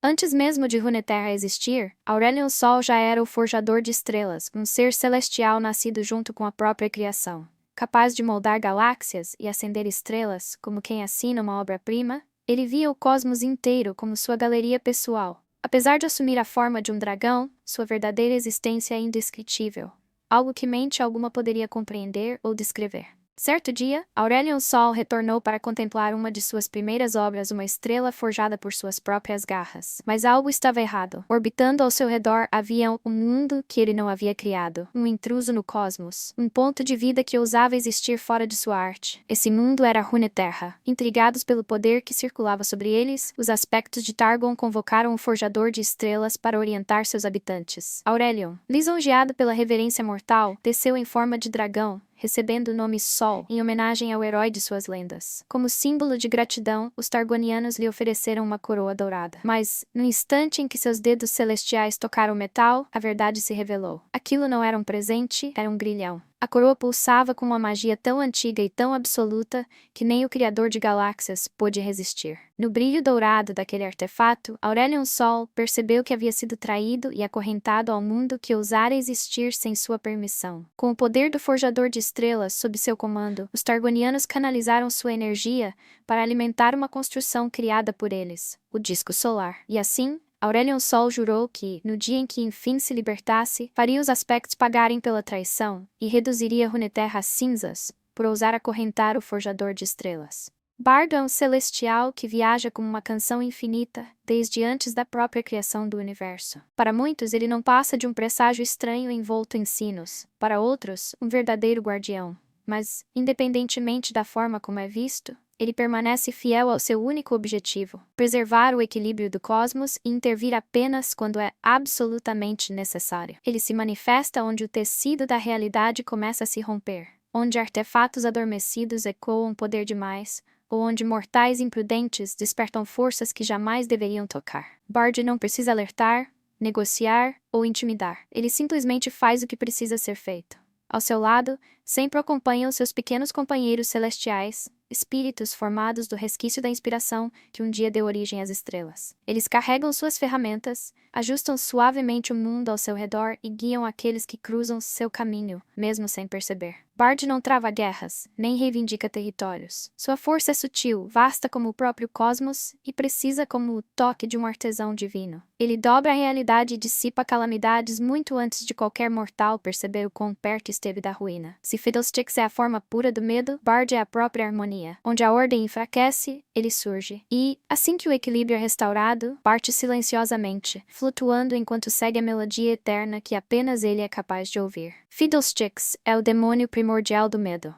Antes mesmo de Runeterra existir, Aurelion Sol já era o forjador de estrelas, um ser celestial nascido junto com a própria criação. Capaz de moldar galáxias e acender estrelas, como quem assina uma obra-prima, ele via o cosmos inteiro como sua galeria pessoal. Apesar de assumir a forma de um dragão, sua verdadeira existência é indescritível, algo que mente alguma poderia compreender ou descrever. Certo dia, Aurelion Sol retornou para contemplar uma de suas primeiras obras, uma estrela forjada por suas próprias garras. Mas algo estava errado. Orbitando ao seu redor havia um mundo que ele não havia criado, um intruso no cosmos, um ponto de vida que ousava existir fora de sua arte. Esse mundo era Runeterra. Intrigados pelo poder que circulava sobre eles, os aspectos de Targon convocaram o forjador de estrelas para orientar seus habitantes. Aurelion, lisonjeado pela reverência mortal, desceu em forma de dragão, recebendo o nome Sol, em homenagem ao herói de suas lendas. Como símbolo de gratidão, os Targonianos lhe ofereceram uma coroa dourada. Mas, no instante em que seus dedos celestiais tocaram o metal, a verdade se revelou. Aquilo não era um presente, era um grilhão. A coroa pulsava com uma magia tão antiga e tão absoluta que nem o criador de galáxias pôde resistir. No brilho dourado daquele artefato, Aurelion Sol percebeu que havia sido traído e acorrentado ao mundo que ousara existir sem sua permissão. Com o poder do forjador de estrelas sob seu comando, os Targonianos canalizaram sua energia para alimentar uma construção criada por eles, o disco solar. E assim, Aurelion Sol jurou que, no dia em que enfim se libertasse, faria os aspectos pagarem pela traição e reduziria Runeterra a cinzas por ousar acorrentar o forjador de estrelas. Bardo é um celestial que viaja como uma canção infinita, desde antes da própria criação do universo. Para muitos, ele não passa de um presságio estranho envolto em sinos. Para outros, um verdadeiro guardião. Mas, independentemente da forma como é visto, ele permanece fiel ao seu único objetivo: preservar o equilíbrio do cosmos e intervir apenas quando é absolutamente necessário. Ele se manifesta onde o tecido da realidade começa a se romper, onde artefatos adormecidos ecoam poder demais, ou onde mortais imprudentes despertam forças que jamais deveriam tocar. Bard não precisa alertar, negociar ou intimidar. Ele simplesmente faz o que precisa ser feito. Ao seu lado, sempre acompanham seus pequenos companheiros celestiais, espíritos formados do resquício da inspiração que um dia deu origem às estrelas. Eles carregam suas ferramentas, ajustam suavemente o mundo ao seu redor e guiam aqueles que cruzam seu caminho, mesmo sem perceber. Bard não trava guerras, nem reivindica territórios. Sua força é sutil, vasta como o próprio cosmos e precisa como o toque de um artesão divino. Ele dobra a realidade e dissipa calamidades muito antes de qualquer mortal perceber o quão perto esteve da ruína. Se Fiddlesticks é a forma pura do medo, Bard é a própria harmonia. Onde a ordem enfraquece, ele surge. E, assim que o equilíbrio é restaurado, parte silenciosamente, flutuando enquanto segue a melodia eterna que apenas ele é capaz de ouvir. Fiddlesticks é o demônio primordial do medo.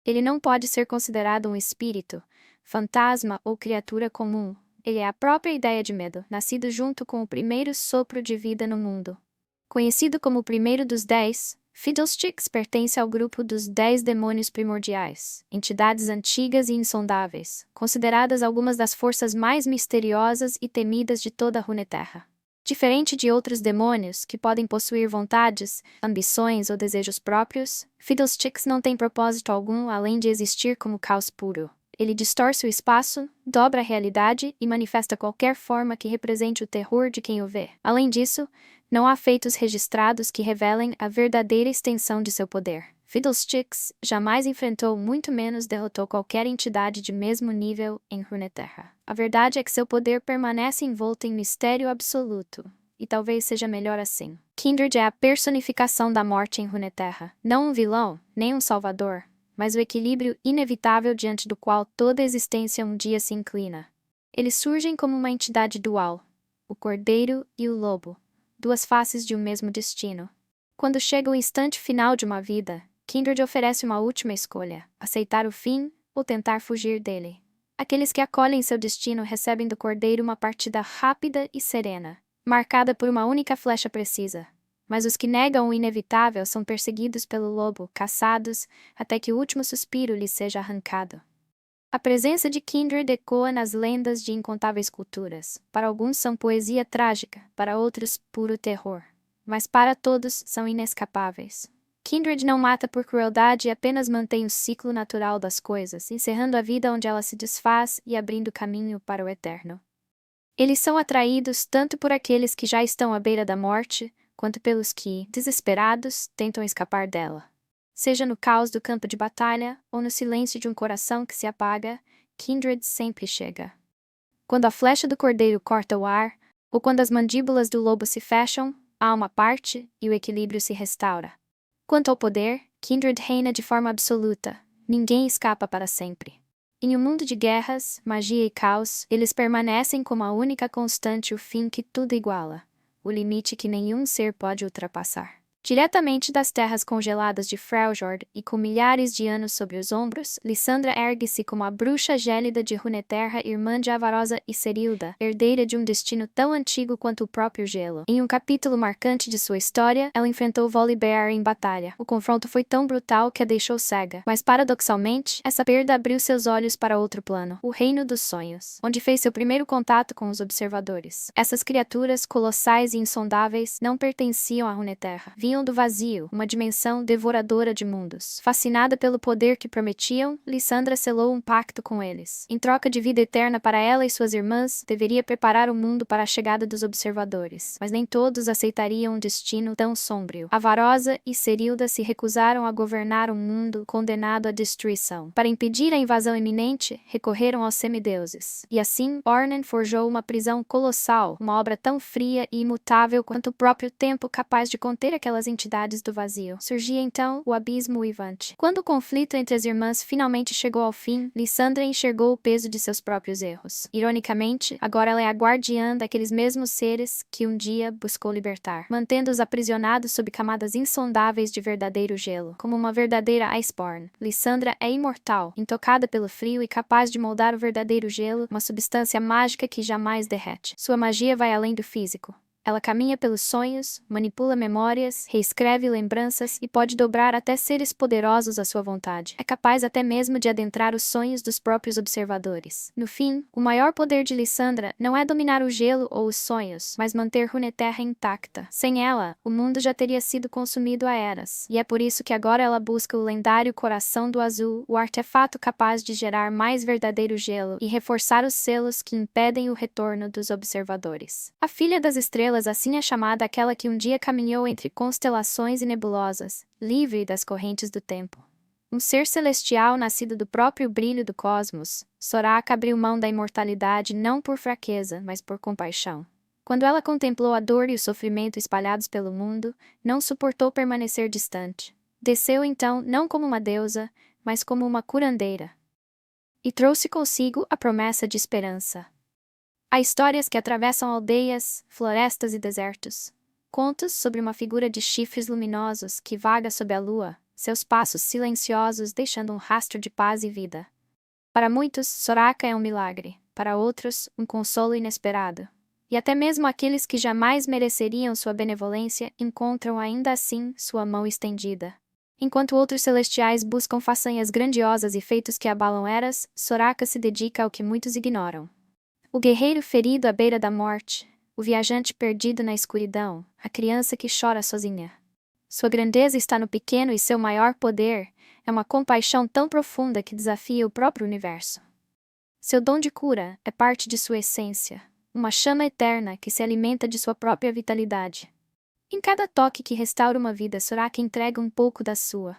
Ele não pode ser considerado um espírito, fantasma ou criatura comum. Ele é a própria ideia de medo, nascido junto com o primeiro sopro de vida no mundo. Conhecido como o primeiro dos 10, Fiddlesticks pertence ao grupo dos 10 demônios primordiais, entidades antigas e insondáveis, consideradas algumas das forças mais misteriosas e temidas de toda a Runeterra. Diferente de outros demônios, que podem possuir vontades, ambições ou desejos próprios, Fiddlesticks não tem propósito algum além de existir como caos puro. Ele distorce o espaço, dobra a realidade e manifesta qualquer forma que represente o terror de quem o vê. Além disso, não há feitos registrados que revelem a verdadeira extensão de seu poder. Fiddlesticks jamais enfrentou, muito menos derrotou qualquer entidade de mesmo nível em Runeterra. A verdade é que seu poder permanece envolto em mistério absoluto, e talvez seja melhor assim. Kindred é a personificação da morte em Runeterra. Não um vilão, nem um salvador, mas o equilíbrio inevitável diante do qual toda existência um dia se inclina. Eles surgem como uma entidade dual, o cordeiro e o lobo, duas faces de um mesmo destino. Quando chega o instante final de uma vida, Kindred oferece uma última escolha: aceitar o fim ou tentar fugir dele. Aqueles que acolhem seu destino recebem do cordeiro uma partida rápida e serena, marcada por uma única flecha precisa. Mas os que negam o inevitável são perseguidos pelo lobo, caçados, até que o último suspiro lhes seja arrancado. A presença de Kindred ecoa nas lendas de incontáveis culturas. Para alguns são poesia trágica, para outros puro terror. Mas para todos são inescapáveis. Kindred não mata por crueldade e apenas mantém o ciclo natural das coisas, encerrando a vida onde ela se desfaz e abrindo caminho para o eterno. Eles são atraídos tanto por aqueles que já estão à beira da morte, quanto pelos que, desesperados, tentam escapar dela. Seja no caos do campo de batalha, ou no silêncio de um coração que se apaga, Kindred sempre chega. Quando a flecha do cordeiro corta o ar, ou quando as mandíbulas do lobo se fecham, a alma parte e o equilíbrio se restaura. Quanto ao poder, Kindred reina de forma absoluta, ninguém escapa para sempre. Em um mundo de guerras, magia e caos, eles permanecem como a única constante, o fim que tudo iguala, o limite que nenhum ser pode ultrapassar. Diretamente das terras congeladas de Freljord e com milhares de anos sobre os ombros, Lissandra ergue-se como a bruxa gélida de Runeterra, irmã de Avarosa e Serilda, herdeira de um destino tão antigo quanto o próprio gelo. Em um capítulo marcante de sua história, ela enfrentou Volibear em batalha. O confronto foi tão brutal que a deixou cega, mas paradoxalmente, essa perda abriu seus olhos para outro plano, o Reino dos Sonhos, onde fez seu primeiro contato com os observadores. Essas criaturas colossais e insondáveis não pertenciam à Runeterra. Vinham do vazio, uma dimensão devoradora de mundos. Fascinada pelo poder que prometiam, Lissandra selou um pacto com eles. Em troca de vida eterna para ela e suas irmãs, deveria preparar o mundo para a chegada dos observadores. Mas nem todos aceitariam um destino tão sombrio. Avarosa e Serilda se recusaram a governar um mundo condenado à destruição. Para impedir a invasão iminente, recorreram aos semideuses. E assim, Ornen forjou uma prisão colossal, uma obra tão fria e imutável quanto o próprio tempo, capaz de conter aquelas entidades do vazio. Surgia então o abismo uivante. Quando o conflito entre as irmãs finalmente chegou ao fim, Lissandra enxergou o peso de seus próprios erros. Ironicamente, agora ela é a guardiã daqueles mesmos seres que um dia buscou libertar, mantendo-os aprisionados sob camadas insondáveis de verdadeiro gelo. Como uma verdadeira Iceborn, Lissandra é imortal, intocada pelo frio e capaz de moldar o verdadeiro gelo, uma substância mágica que jamais derrete. Sua magia vai além do físico. Ela caminha pelos sonhos, manipula memórias, reescreve lembranças e pode dobrar até seres poderosos à sua vontade. É capaz até mesmo de adentrar os sonhos dos próprios observadores. No fim, o maior poder de Lissandra não é dominar o gelo ou os sonhos, mas manter Runeterra intacta. Sem ela, o mundo já teria sido consumido há eras. E é por isso que agora ela busca o lendário Coração do Azul, o artefato capaz de gerar mais verdadeiro gelo e reforçar os selos que impedem o retorno dos observadores. A Filha das Estrelas assim é chamada aquela que um dia caminhou entre constelações e nebulosas, livre das correntes do tempo. Um ser celestial nascido do próprio brilho do cosmos, Soraka abriu mão da imortalidade não por fraqueza, mas por compaixão. Quando ela contemplou a dor e o sofrimento espalhados pelo mundo, não suportou permanecer distante. Desceu então não como uma deusa, mas como uma curandeira. E trouxe consigo a promessa de esperança. Há histórias que atravessam aldeias, florestas e desertos. Contos sobre uma figura de chifres luminosos que vaga sob a lua, seus passos silenciosos deixando um rastro de paz e vida. Para muitos, Soraka é um milagre, para outros, um consolo inesperado. E até mesmo aqueles que jamais mereceriam sua benevolência encontram ainda assim sua mão estendida. Enquanto outros celestiais buscam façanhas grandiosas e feitos que abalam eras, Soraka se dedica ao que muitos ignoram. O guerreiro ferido à beira da morte, o viajante perdido na escuridão, a criança que chora sozinha. Sua grandeza está no pequeno e seu maior poder é uma compaixão tão profunda que desafia o próprio universo. Seu dom de cura é parte de sua essência, uma chama eterna que se alimenta de sua própria vitalidade. Em cada toque que restaura uma vida, Soraka entrega um pouco da sua.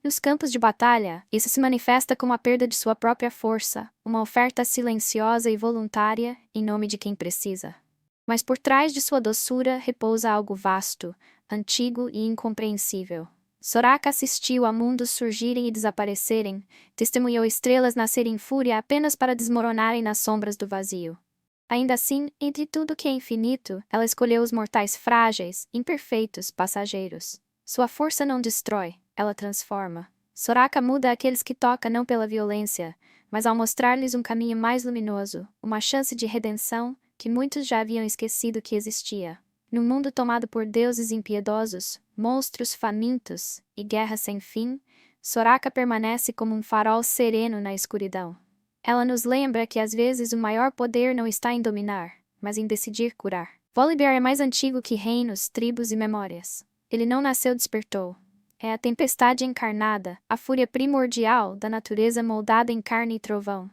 Nos campos de batalha, isso se manifesta como a perda de sua própria força, uma oferta silenciosa e voluntária em nome de quem precisa. Mas por trás de sua doçura repousa algo vasto, antigo e incompreensível. Soraka assistiu a mundos surgirem e desaparecerem, testemunhou estrelas nascerem em fúria apenas para desmoronarem nas sombras do vazio. Ainda assim, entre tudo que é infinito, ela escolheu os mortais frágeis, imperfeitos, passageiros. Sua força não destrói, ela transforma. Soraka muda aqueles que toca não pela violência, mas ao mostrar-lhes um caminho mais luminoso, uma chance de redenção que muitos já haviam esquecido que existia. Num mundo tomado por deuses impiedosos, monstros famintos e guerra sem fim, Soraka permanece como um farol sereno na escuridão. Ela nos lembra que às vezes o maior poder não está em dominar, mas em decidir curar. Volibear é mais antigo que reinos, tribos e memórias. Ele não nasceu, despertou. É a tempestade encarnada, a fúria primordial da natureza moldada em carne e trovão.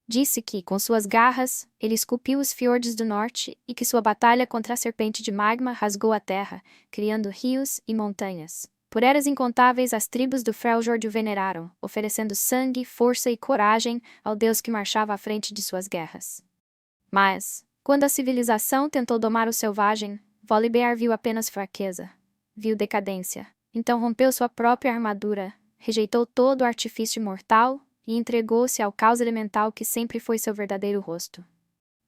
Disse que, com suas garras, ele esculpiu os fiordes do norte e que sua batalha contra a serpente de magma rasgou a terra, criando rios e montanhas. Por eras incontáveis as tribos do Freljord o veneraram, oferecendo sangue, força e coragem ao deus que marchava à frente de suas guerras. Mas, quando a civilização tentou domar o selvagem, Volibear viu apenas fraqueza. Viu decadência. Então rompeu sua própria armadura, rejeitou todo o artifício mortal e entregou-se ao caos elemental que sempre foi seu verdadeiro rosto.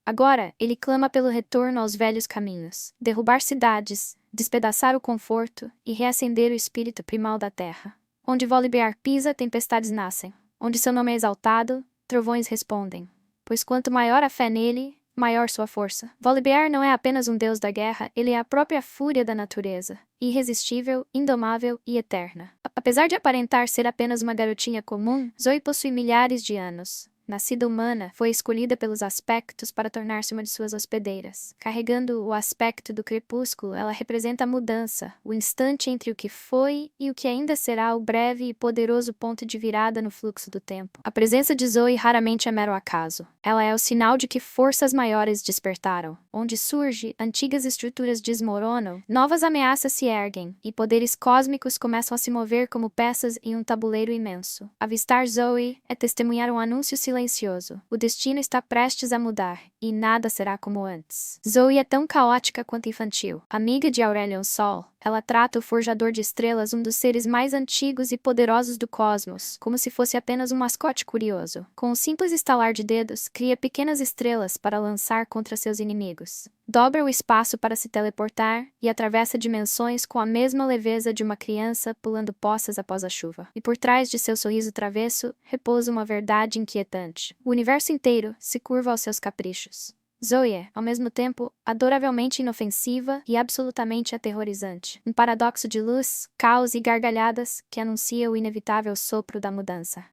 Agora, ele clama pelo retorno aos velhos caminhos, derrubar cidades, despedaçar o conforto e reacender o espírito primal da terra. Onde Volibear pisa, tempestades nascem. Onde seu nome é exaltado, trovões respondem. Pois quanto maior a fé nele, maior sua força. Volibear não é apenas um deus da guerra, ele é a própria fúria da natureza, irresistível, indomável e eterna. Apesar de aparentar ser apenas uma garotinha comum, Zoe possui milhares de anos. Nascida humana, foi escolhida pelos aspectos para tornar-se uma de suas hospedeiras. Carregando o aspecto do crepúsculo, ela representa a mudança, o instante entre o que foi e o que ainda será o breve e poderoso ponto de virada no fluxo do tempo. A presença de Zoe raramente é mero acaso. Ela é o sinal de que forças maiores despertaram. Onde surge, antigas estruturas desmoronam, novas ameaças se erguem, e poderes cósmicos começam a se mover como peças em um tabuleiro imenso. Avistar Zoe é testemunhar um anúncio silencioso. O destino está prestes a mudar, e nada será como antes. Zoe é tão caótica quanto infantil. Amiga de Aurelion Sol, ela trata o Forjador de Estrelas, um dos seres mais antigos e poderosos do cosmos, como se fosse apenas um mascote curioso. Com um simples estalar de dedos, cria pequenas estrelas para lançar contra seus inimigos. Dobra o espaço para se teleportar e atravessa dimensões com a mesma leveza de uma criança pulando poças após a chuva. E por trás de seu sorriso travesso, repousa uma verdade inquietante. O universo inteiro se curva aos seus caprichos. Zoe é, ao mesmo tempo, adoravelmente inofensiva e absolutamente aterrorizante. Um paradoxo de luz, caos e gargalhadas que anuncia o inevitável sopro da mudança.